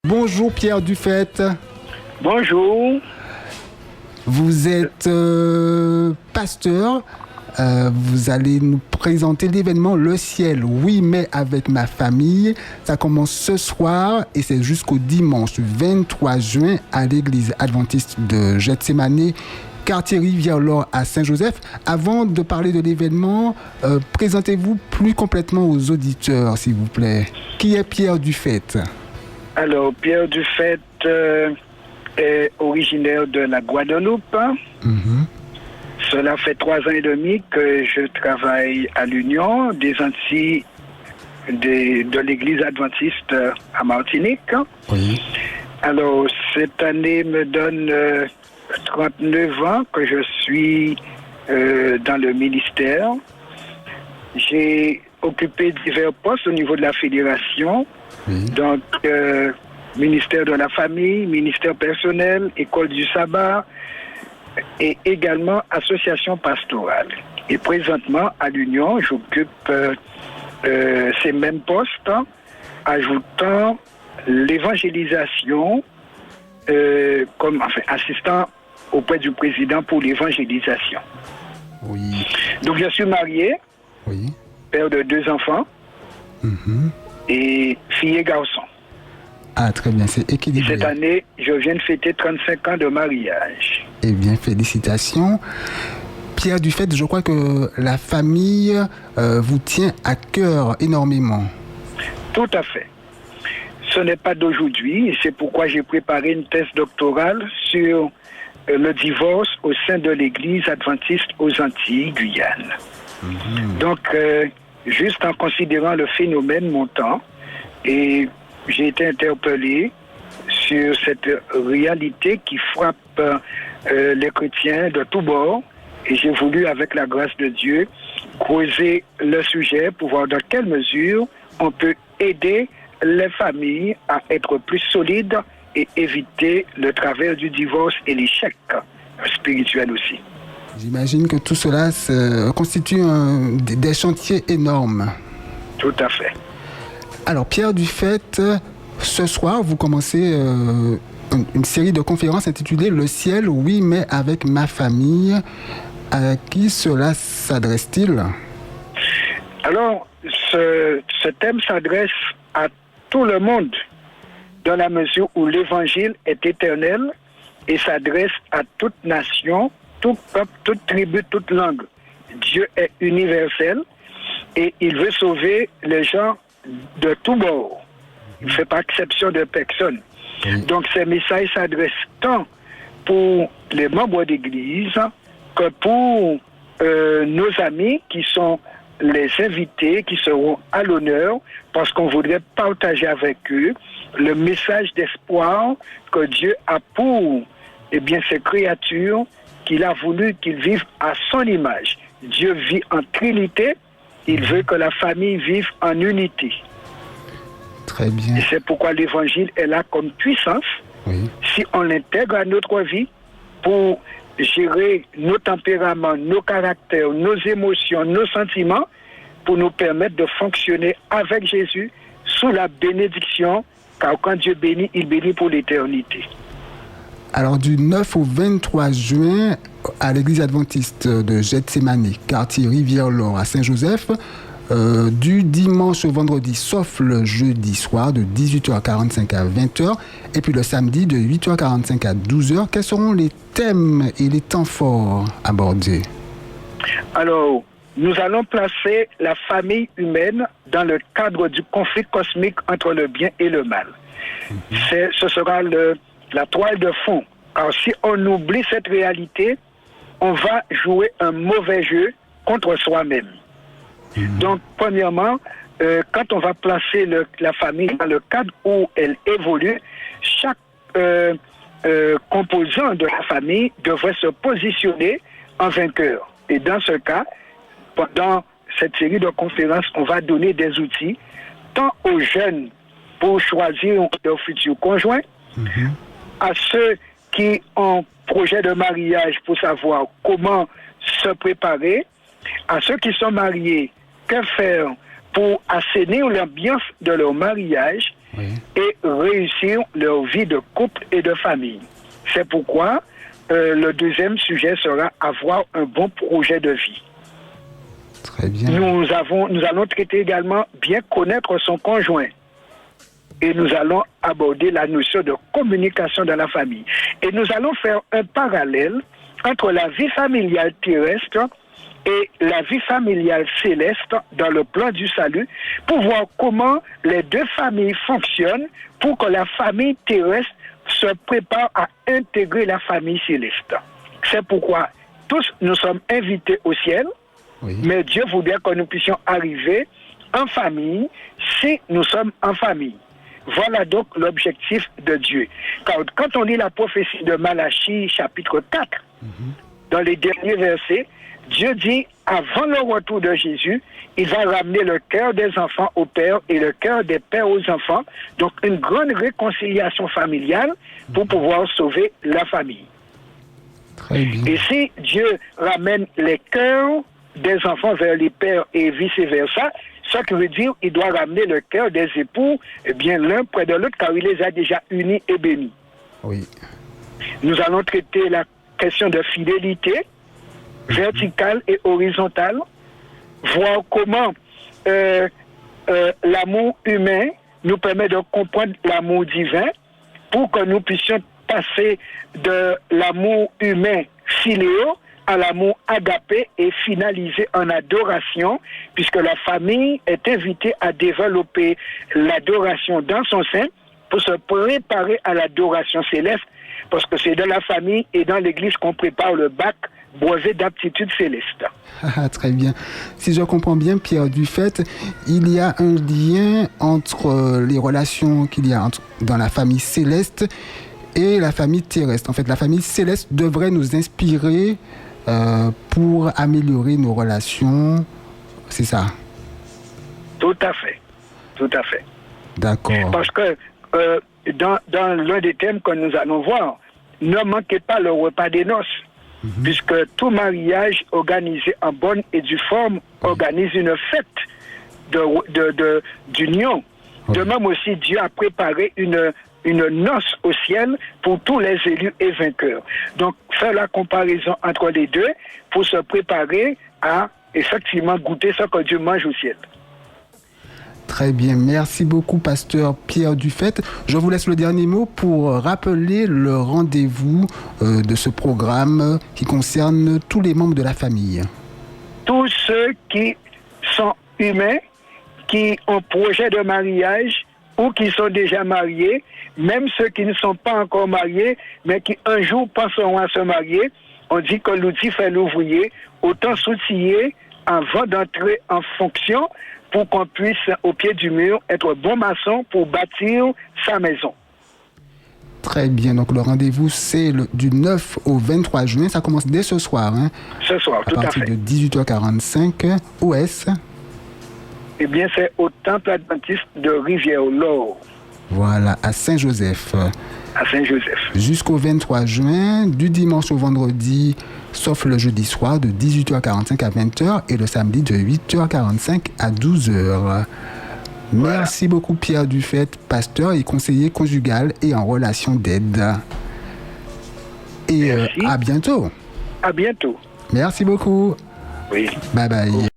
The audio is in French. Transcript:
Bonjour Pierre Dufette. Bonjour. Vous êtes pasteur. Vous allez nous présenter l'événement Le Ciel, oui, mais avec ma famille. Ça commence ce soir et c'est jusqu'au dimanche 23 juin à l'église adventiste de Gethsémané, quartier Rivière-Laure à Saint-Joseph. Avant de parler de l'événement, présentez-vous plus complètement aux auditeurs, s'il vous plaît. Qui est Pierre Dufette? Alors, Pierre Dufette est originaire de la Guadeloupe. Cela fait 3 ans et demi que je travaille à l'Union des Antilles de l'église adventiste à Martinique. Oui. Alors, cette année me donne 39 ans que je suis dans le ministère. J'ai occupé divers postes au niveau de la fédération. Oui. Donc, ministère de la famille, ministère personnel, école du sabbat et également association pastorale. Et présentement, à l'Union, j'occupe ces mêmes postes, ajoutant l'évangélisation comme assistant auprès du président pour l'évangélisation. Oui. Donc, je suis marié, Oui. père de 2 enfants, et fille et garçon. Ah, très bien, c'est équilibré. Cette année, je viens de fêter 35 ans de mariage. Eh bien, félicitations. Pierre Dufette, je crois que la famille vous tient à cœur énormément. Tout à fait. Ce n'est pas d'aujourd'hui, et c'est pourquoi j'ai préparé une thèse doctorale sur le divorce au sein de l'Église adventiste aux Antilles, Guyane. Donc, juste en considérant le phénomène montant, et j'ai été interpellé sur cette réalité qui frappe les chrétiens de tous bords, et j'ai voulu, avec la grâce de Dieu, creuser le sujet pour voir dans quelle mesure on peut aider les familles à être plus solides et éviter le travers du divorce et l'échec spirituel aussi. J'imagine que tout cela constitue des chantiers énormes. Tout à fait. Alors, Pierre Dufette, ce soir, vous commencez une série de conférences intitulée Le Ciel, oui, mais avec ma famille. À qui cela s'adresse-t-il? Alors, ce thème s'adresse à tout le monde, dans la mesure où l'évangile est éternel et s'adresse à toute nation, tout peuple, toute tribu, toute langue. Dieu est universel et il veut sauver les gens de tous bords. Il ne fait pas exception de personne. Donc ces messages s'adressent tant pour les membres d'église que pour nos amis qui sont les invités, qui seront à l'honneur, parce qu'on voudrait partager avec eux le message d'espoir que Dieu a pour ces créatures qu'il a voulu qu'ils vivent à son image. Dieu vit en trinité, il veut que la famille vive en unité. Très bien. Et c'est pourquoi l'évangile est là comme puissance, si on l'intègre à notre vie pour gérer nos tempéraments, nos caractères, nos émotions, nos sentiments, pour nous permettre de fonctionner avec Jésus sous la bénédiction, car quand Dieu bénit, il bénit pour l'éternité. Alors, du 9 au 23 juin, à l'église adventiste de Gethsémané, quartier Rivière-Laure à Saint-Joseph, du dimanche au vendredi, sauf le jeudi soir, de 18h45 à 20h, et puis le samedi, de 8h45 à 12h. Quels seront les thèmes et les temps forts abordés? Alors, nous allons placer la famille humaine dans le cadre du conflit cosmique entre le bien et le mal. Ce sera la toile de fond. Alors, si on oublie cette réalité, on va jouer un mauvais jeu contre soi-même. Donc, premièrement, quand on va placer la famille dans le cadre où elle évolue, chaque composant de la famille devrait se positionner en vainqueur. Et dans ce cas, pendant cette série de conférences, on va donner des outils tant aux jeunes pour choisir leur futur conjoint, à ceux qui ont projet de mariage pour savoir comment se préparer, à ceux qui sont mariés, que faire pour assainir l'ambiance de leur mariage, Oui. et réussir leur vie de couple et de famille. C'est pourquoi le deuxième sujet sera avoir un bon projet de vie. Très bien. Nous allons traiter également bien connaître son conjoint. Et nous allons aborder la notion de communication dans la famille. Et nous allons faire un parallèle entre la vie familiale terrestre et la vie familiale céleste dans le plan du salut pour voir comment les deux familles fonctionnent pour que la famille terrestre se prépare à intégrer la famille céleste. C'est pourquoi tous nous sommes invités au ciel, Oui. mais Dieu voudrait que nous puissions arriver en famille si nous sommes en famille. Voilà donc l'objectif de Dieu. Car quand on lit la prophétie de Malachie, chapitre 4, dans les derniers versets, Dieu dit, avant le retour de Jésus, il va ramener le cœur des enfants au Père et le cœur des pères aux enfants. Donc une grande réconciliation familiale pour pouvoir sauver la famille. Très bien. Et si Dieu ramène les cœurs des enfants vers les pères et vice-versa, ça qui veut dire qu'il doit ramener le cœur des époux, bien l'un près de l'autre, car il les a déjà unis et bénis. Oui. Nous allons traiter la question de fidélité verticale et horizontale, voir comment l'amour humain nous permet de comprendre l'amour divin pour que nous puissions passer de l'amour humain philéo à l'amour agapé et finaliser en adoration, puisque la famille est invitée à développer l'adoration dans son sein pour se préparer à l'adoration céleste, parce que c'est dans la famille et dans l'église qu'on prépare le bac brevet d'aptitude céleste. Ah, très bien. Si je comprends bien, Pierre Dufait, il y a un lien entre les relations qu'il y a dans la famille céleste et la famille terrestre. En fait, la famille céleste devrait nous inspirer pour améliorer nos relations. C'est ça? Tout à fait. Tout à fait. D'accord. Parce que dans l'un des thèmes que nous allons voir, ne manquez pas le repas des noces, puisque tout mariage organisé en bonne et due forme organise une fête d'union. De même aussi, Dieu a préparé une noce au ciel pour tous les élus et vainqueurs. Donc, faire la comparaison entre les deux pour se préparer à effectivement goûter ce que Dieu mange au ciel. Très bien, merci beaucoup, pasteur Pierre Dufait. Je vous laisse le dernier mot pour rappeler le rendez-vous de ce programme qui concerne tous les membres de la famille. Tous ceux qui sont humains, qui ont projet de mariage ou qui sont déjà mariés, même ceux qui ne sont pas encore mariés, mais qui un jour penseront à se marier, on dit que l'outil fait l'ouvrier, autant s'outiller avant d'entrer en fonction pour qu'on puisse, au pied du mur, être bon maçon pour bâtir sa maison. Très bien, donc le rendez-vous c'est du 9 au 23 juin, ça commence dès ce soir. Hein, ce soir, tout à fait. À partir de 18h45, où est-ce? Eh bien, c'est au Temple Adventiste de Rivière-Laure. Voilà, à Saint-Joseph. À Saint-Joseph. Jusqu'au 23 juin, du dimanche au vendredi, sauf le jeudi soir, de 18h45 à 20h et le samedi de 8h45 à 12h. Voilà. Merci beaucoup Pierre Dufait, pasteur et conseiller conjugal et en relation d'aide. Et à bientôt. À bientôt. Merci beaucoup. Oui. Bye bye.